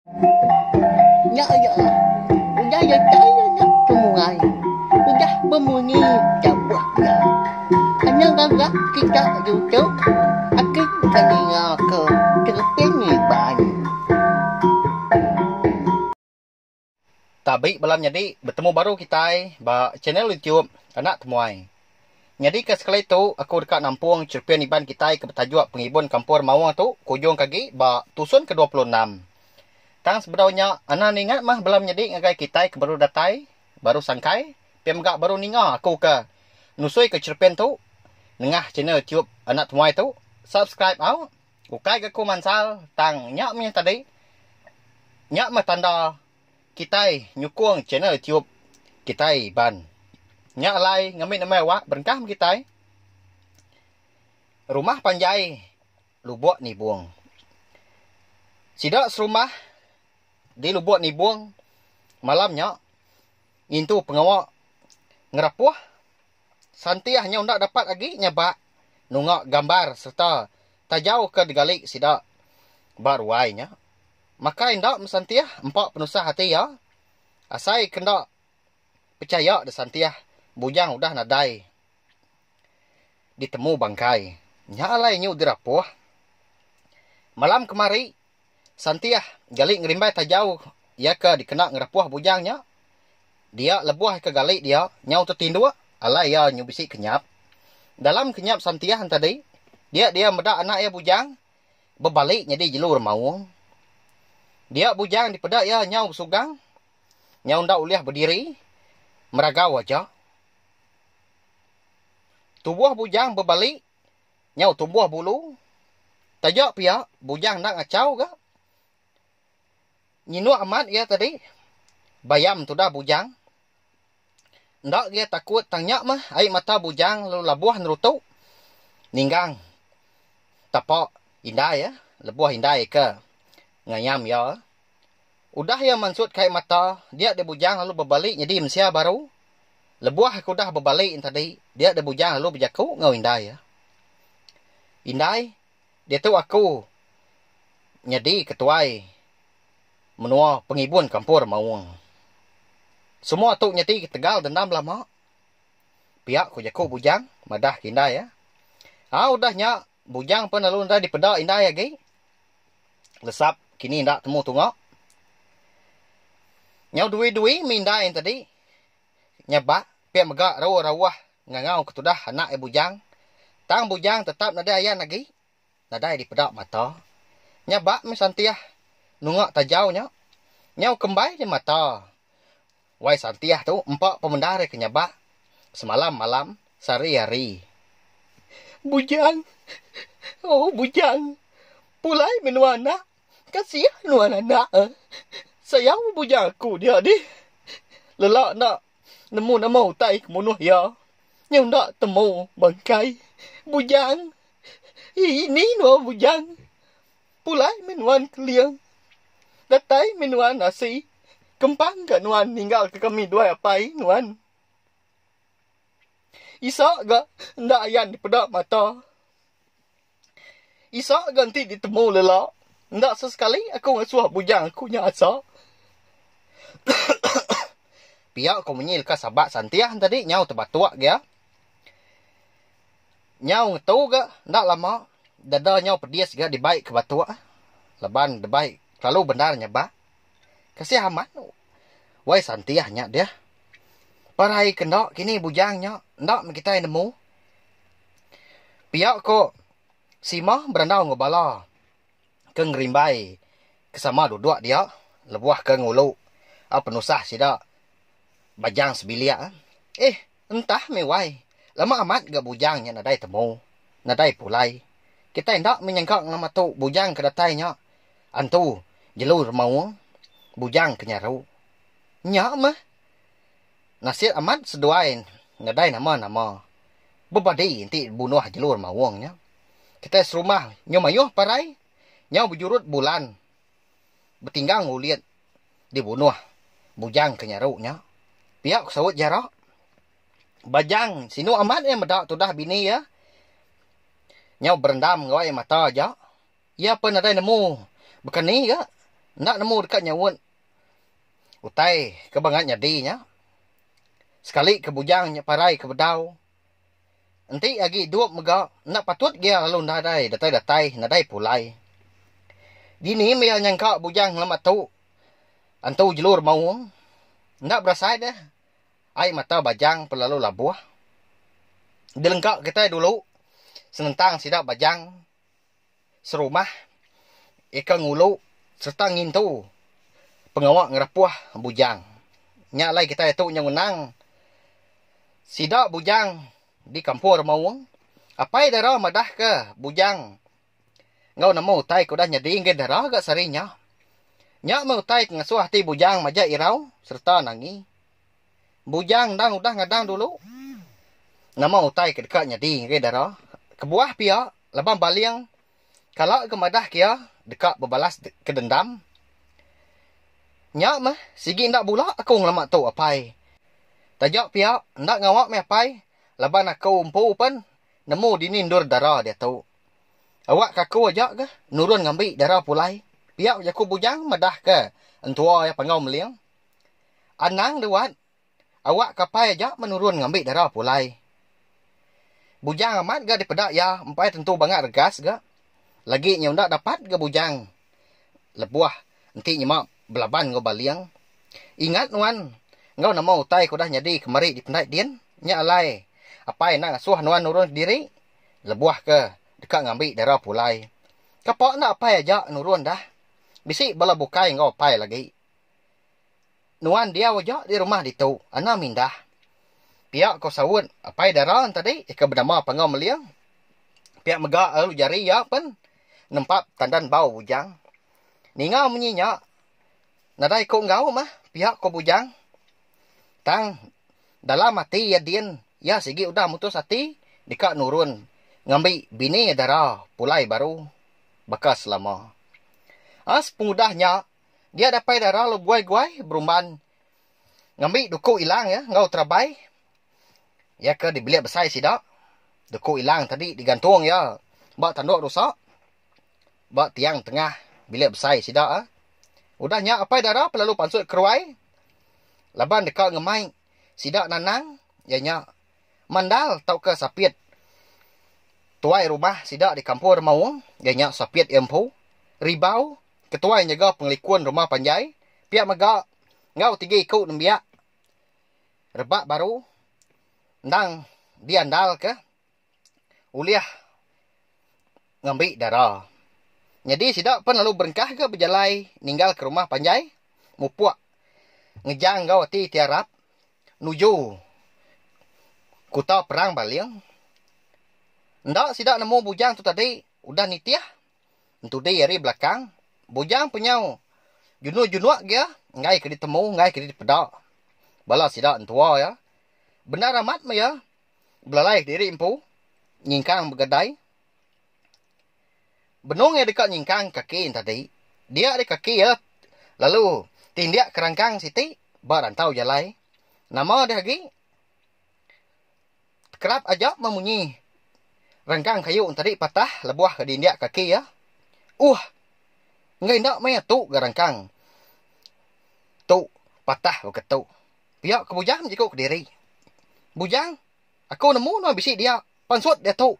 Ya ya, udah ya saya nak mulai. Udah berbunyi cabut ya. Hanya gagak kita duduk, akan tanya ke terpeniban. Tabi balam jadi bertemu baru kita ba channel YouTube anak temuai. Jadi ke sekali tu aku dekat nampung cerpen iban kita ke bertajuk pengibun kampur Mawang tu kujung kaki ba tusun ke-26. Tang sebenarnya ana ingat mah balam jadi ngagai kita ke baru datai, baru sangkai, pemgak baru ninga aku ke nusui ke cerpen tu nengah channel YouTube anak temuai tu subscribe au. Ukai ke ku mansal tang nyak mi tadi. Nyak mah tanda kita nyukung channel YouTube kita ban. Nyak lai ngamit nama awak berkah kita. Rumah panjai lubuk ni buang. Sidak serumah di lubuk ni buang malamnya itu pengawak ngerapuh santiah nya undak dapat lagi nyabak nungak gambar serta tajau ke digalik sidak baruainya. Maka indak mesantiah empat penusah hati ya. Asai kendak percaya de santiah bujang udah nadai ditemu bangkai. Nyalai nyu dirapuh. Malam kemari santiah galik ngerimbai tajau ya ke dikena ngerapuh bujangnya. Dia lebuh ke galik dia nyau tertindu alai ya nyu bisi kenyap. Dalam kenyap santiah tadi dia medak anak ya bujang berbalik jadi jelur mawung. Dia bujang di pedak ya nyau sugang. Nyau ndak uliah berdiri. Meragau aja. Tubuh bujang berbalik. Nyau tubuh bulu. Tajak pihak bujang nak ngacau ke. Nyinu amat ya tadi. Bayam tu dah bujang. Ndak dia takut tangnya mah. Air mata bujang lalu labuh nerutuk. Ninggang. Tapak indah ya. Lebuh indah ke. Ngayam ya. Udah ya mansut kai mata. Dia ada bujang lalu berbalik. Jadi mensia baru. Lebuah aku dah berbalik tadi. Dia ada bujang lalu berjaku. Ngau indai ya. Indai. Dia tu aku. Jadi ketuai. Menua pengibun kampur Mawang. Semua tu nyati tegal dendam lama. Pihak ku jaku bujang. Madah indai ya. Udahnya. Bujang pun lalu indai dipedak indai lagi. Lesap. Kini ndak temu tungak. Nyau dui-dui mindai tadi. Nyabak. Pia megak rawah-rawah. Ngangau ketudah anak bujang. Tang bujang tetap nadai ayan lagi. Nadai dipedak mata. Nyabak misantiah. Nungak tajaunya. Nyau kembali di mata. Wai santiah tu. Empat pemendari ke nyabak. Semalam malam. Sari-hari. Bujang. Oh bujang. Pulai menua anak. Kasih nuan anak. Sayang bujang aku dia di. Lelak nak nemu nama utai kemunuh ya. Yang nak temu bangkai. Bujang. Ini nuan bujang. Pulai menuan keliang. Datai menuan nasi. Kempang ke nuan ninggal ke kami dua apai nuan. Isak ke ndak ayan dipedak mata. Isak ganti ditemu lelak. Ndak sesekali aku ngasuh bujang aku nyasa. Pihak kau menyil ke sabak santiah tadi. Nyau terbatuak dia. Nyau ngetau ke. Ndak lama. Dada nyau pedias ke dibaik ke batuak. Leban dibaik. Lalu benar nyabak. Kasih aman. Wai santiahnya dia. Parai kendak kini bujangnya. Ndak kita nemu. Pihak kau. Sima berandau ngobala. Keng rimbai kesama duduk dia lebuah ke ngulu penusah sida bajang sebilia entah mewai lama amat gak bujangnya nadai temu nadai pulai kita hendak menyangka nama tu bujang kedatainya antu jelur mau bujang kenyaru nya mah nasir amat seduain nadai nama bebadi inti bunuh jelur mawangnya kita serumah nyomayuh parai nyau berjurut bulan. Bertinggang uliat. Dibunuh. Bujang kenyaruknya. Pihak sawut jarak. Bajang. Sinu amat medak tu dah bini ya. Nyau berendam ngawai mata aja. Ya pun ada nemu. Bukan ni ke. Nak nemu dekat nyawut. Utai kebangat nyadinya. Sekali ke bujang parai ke bedau. Nanti lagi dua mega nak patut dia lalu nadai datai nadai pulai. Dini mea nyangka bujang lama tu. Antu jelur mau. Nak berasai dah. Ai mata bajang pelalu labuah. Dilengkak kita dulu. Senentang sidak bajang. Serumah. Ika ngulu. Serta ngintu. Pengawak ngerapuah bujang. Nyak lai kita itu yang menang. Sidak bujang di kampur mawang. Apai darah madah ke bujang. Ngau namo utai ko dah nyadi ingin darah agak sarinya. Nyak mau utai ngasuh hati bujang maja irau serta nangi. Bujang udah ngadang dulu. Namo utai ke dekat nyadi ingin darah. Kebuah pia labang baliang. Kalau ke madah kia dekat berbalas ke dendam. Nyak mah, sigi ndak bula aku ngelamak tu apai. Tajak pihak, ndak ngawak me apai. Laban aku umpu pun, nemu dinindur darah dia tu. Awak kaku aja ke, nurun ngambil darah pulai. Pihak jaku bujang madah ke, entua ya pengau meliang. Anang dewat, awak kapai aja menurun ngambil darah pulai. Bujang amat ke dipedak ya, empai tentu banget regas ke. Lagi nyau ndak dapat ke bujang. Lebuah, nanti nyemak. Belaban ngau baliang. Ingat nuan. Ngau nama utai ko dah nyadi kemari di pendai dien. Nya alai. Apai nak ngasuh nuan nurun diri. Lebuah ke. Dekat ngambil darah pulai. Kapak nak apai aja nurun dah. Bisik bala bukai ngau apai lagi. Nuan dia wajak di rumah ditu. Ana mindah. Pihak ko sawun. Apai darah tadi. Ika bernama pengau meliang. Pihak megak lalu jari ya pun. Nempat tandan bau bujang. Ningau menyinya. Nadai ko ngau mah, pihak ko bujang. Tang, dalam hati ya dien, ya sigi udah mutus hati, dikak nurun. Ngambil bini darah, pulai baru, bekas lama. As pengudahnya, dia dapat darah lo guai-guai, berumban. Ngambil duku hilang ya, ngau terabai. Ya ke dibeli besai sidak. Duku hilang tadi digantung ya. Bak tanduk rusak. Bak tiang tengah, bilik besai sidak ah. Udahnya apa darah pelalu pansut keruai. Laban dekat ngemai. Sidak nanang. Yanya. Mandal tau ke sapit. Tuai rumah sidak di kampur mawang. Yanya sapit empu. Ribau. Ketuai nyaga pengelikuan rumah panjai. Pihak megak. Ngau tiga ikut nembiak. Rebak baru. Ndang diandal ke. Uliah. Ngambil darah. Jadi sidak pun lalu berengkah ke berjalai ninggal ke rumah panjai. Mupuak. Ngejang gau hati tiarap. Nuju. Kuta perang baliang. Ndak sidak nemu bujang tu tadi. Udah nitiah. Untuk dia dari belakang. Bujang penyau. Junu-junuak dia. Ngai ke ditemu. Ngai ke dipedak. Bala sidak entua ya. Benar amat mah ya. Belalai diri empu. Nyingkang bergadai. Benung ya dekat nyingkang kaki tadi. Dia ada kaki ya. Lalu tindak kerangkang siti. Barantau jalai. Nama dia lagi. Kerap aja memunyi. Rangkang kayu tadi patah. Lebuah ke tindak kaki ya. Ngai nak maya tu garangkang. Tu patah ke tu. Pihak ke bujang jika ke diri. Bujang. Aku nemu no bisik dia. Pansut dia tu.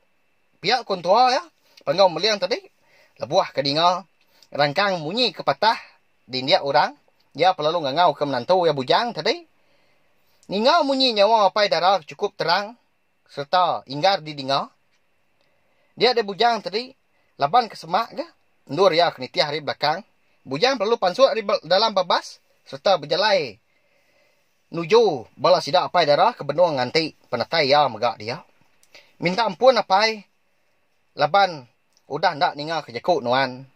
Pihak kontua ya. Pengau meliang tadi. Lebuah ke dinga. Rangkang bunyi ke patah. Dindiak orang. Dia pelalu ngangau ke menantu ya bujang tadi. Ningau bunyi nyawa apai darah cukup terang. Serta inggar di dinga. Dia ada bujang tadi. Laban ke semak ke. Ndur ya ke nitiah hari belakang. Bujang perlu pansut dalam babas. Serta berjalai. Nuju bala sidak apai darah ke benung nganti. Penatai ya megak dia. Minta ampun apai. Laban. Udah ndak ningal ke jakuk nuan.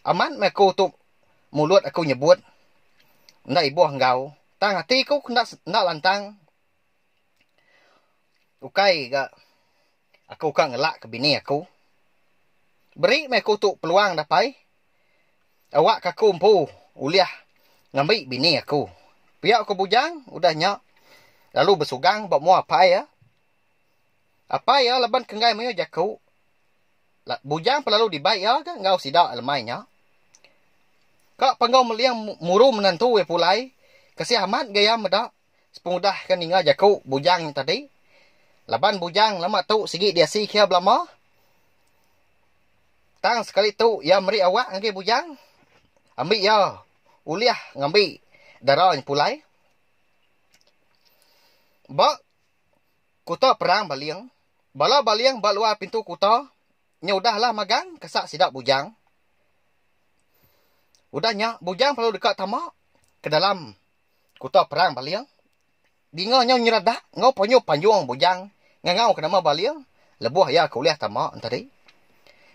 Aman aku tu mulut aku nyebut. Ndak ibu engkau. Tang hati ku ndak lantang. Ukai ga. Aku kan ngelak ke bini aku. Beri aku tu peluang dapai. Awak kaku empu. Uliah. Ngambil bini aku. Pihak aku bujang. Udah nyak. Lalu bersugang. Bawa mua apa ya. Apa ya laban kengai mayo jaku. Bujang pelalu dibayar ke ngau sidak lemainya. Kak panggau meliang muru menantu pulai. Kasih amat gaya medak. Sepengudah kan ingat jaku bujang tadi. Laban bujang lama tu sigi dia si kia belama. Tang sekali tu ya meri awak ngake bujang. Ambil ya uliah ngambil darah pulai. Bak kuta perang baliang. Bala baliang bak luar pintu kuta. Nya udahlah magang kesak sidak bujang. Udahnya bujang perlu dekat tamak ke dalam kuta perang baliang. Dingo nyau nyeradah ngau ponyo panjuang bujang ngangau ke nama baliang lebuh ya kuliah tamak tadi.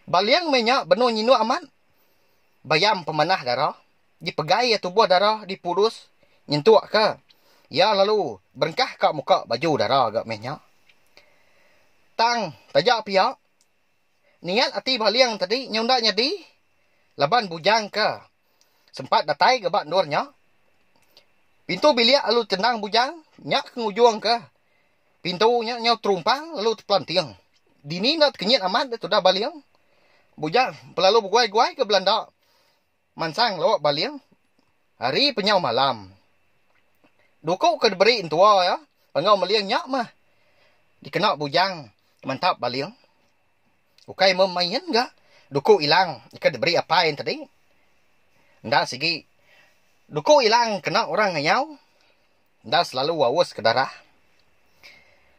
Baliang menya benuh nyinu aman. Bayam pemanah darah dipegai tubuh darah dipurus nyentuak ke. Ya lalu berengkah kat muka baju darah agak menya. Tang tajak pihak. Niat hati baliang tadi nyunda nyadi. Laban bujang ke. Sempat datai ke bak nurnya. Pintu bilik lalu tendang bujang. Nyak ke ngujung ke. Pintunya nyau terumpang lalu terpelanting. Dini nak kenyit amat itu dah baliang. Bujang pelalu berguai-guai ke Belanda. Mansang lawak baliang. Hari penyau malam. Dukuk ke diberi intua ya. Pengau meliang nyak mah. Dikenak bujang. Mantap baliang. Ukai memain enggak? Dukuk hilang. Ikan diberi apa yang tadi? Ndak segi. Dukuk hilang kena orang ngayau. Ndak selalu wawas ke darah.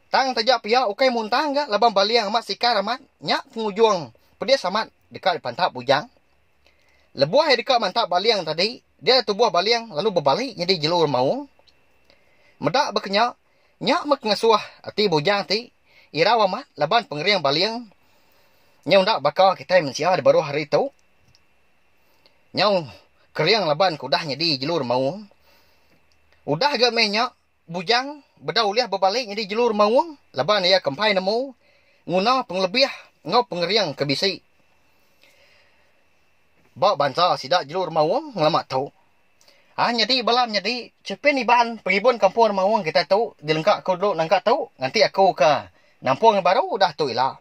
Tang tajak pihak ukai muntang enggak? Labang baliang amat sikar amat. Nyak pengujung. Pedia amat dekat pantap bujang. Lebuah yang dekat mantap baliang tadi. Dia tubuh baliang lalu berbalik jadi jelur maung. Medak berkenyak. Nyak mengasuh hati bujang ti. Iraw amat laban pengeriang baliang. Nyau ndak bakal kita mensia di baru hari tu. Nyau keriang laban kudahnya di jelur maung. Udah agak menyak bujang bedau liah berbalik jadi jelur maung. Laban ia kempai nemu. Nguna penglebih ngau pengeriang kebisi. Bawa bansa sidak jelur maung ngelamat tu. Nyadi balam nyadi cepin iban pengibun kampung maung kita tu. Dilengkak aku dulu nangkat tu. Nanti aku ke nampung yang baru dah tu ilah.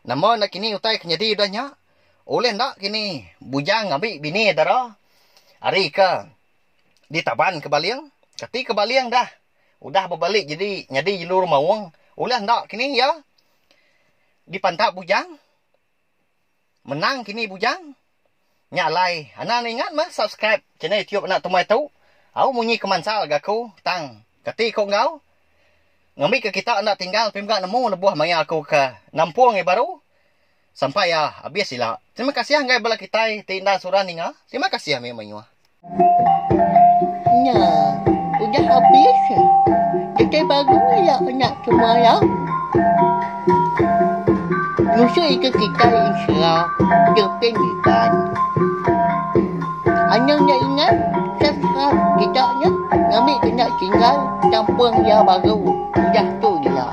Nama nak kini utai kenyadi udahnya. Oleh ndak kini bujang ambil bini darah. Hari ke di taban ke baliang. Kati ke baliang dah. Udah berbalik jadi nyadi jelur maung. Oleh ndak kini ya. Di pantap bujang. Menang kini bujang. Nyalai. Anak ingat mah subscribe channel YouTube anak tumai tu. Aku munyi kemansal gaku. Tang. Kati kau ngau. Ngambil ke kita anak tinggal pemgak nemu lebuah maya aku ke nampung yang baru. Sampai ya habis sila. Terima kasih anggai bala kita tindak suran ninga. Terima kasih ame mayua. Nya, udah habis. Kita baru ya anak semua ya. Musuh itu kita insya depan ikan. Hanya nak ingat subscribe kita nya. Ngambil kena tinggal campur dia baru. Udah tu dia.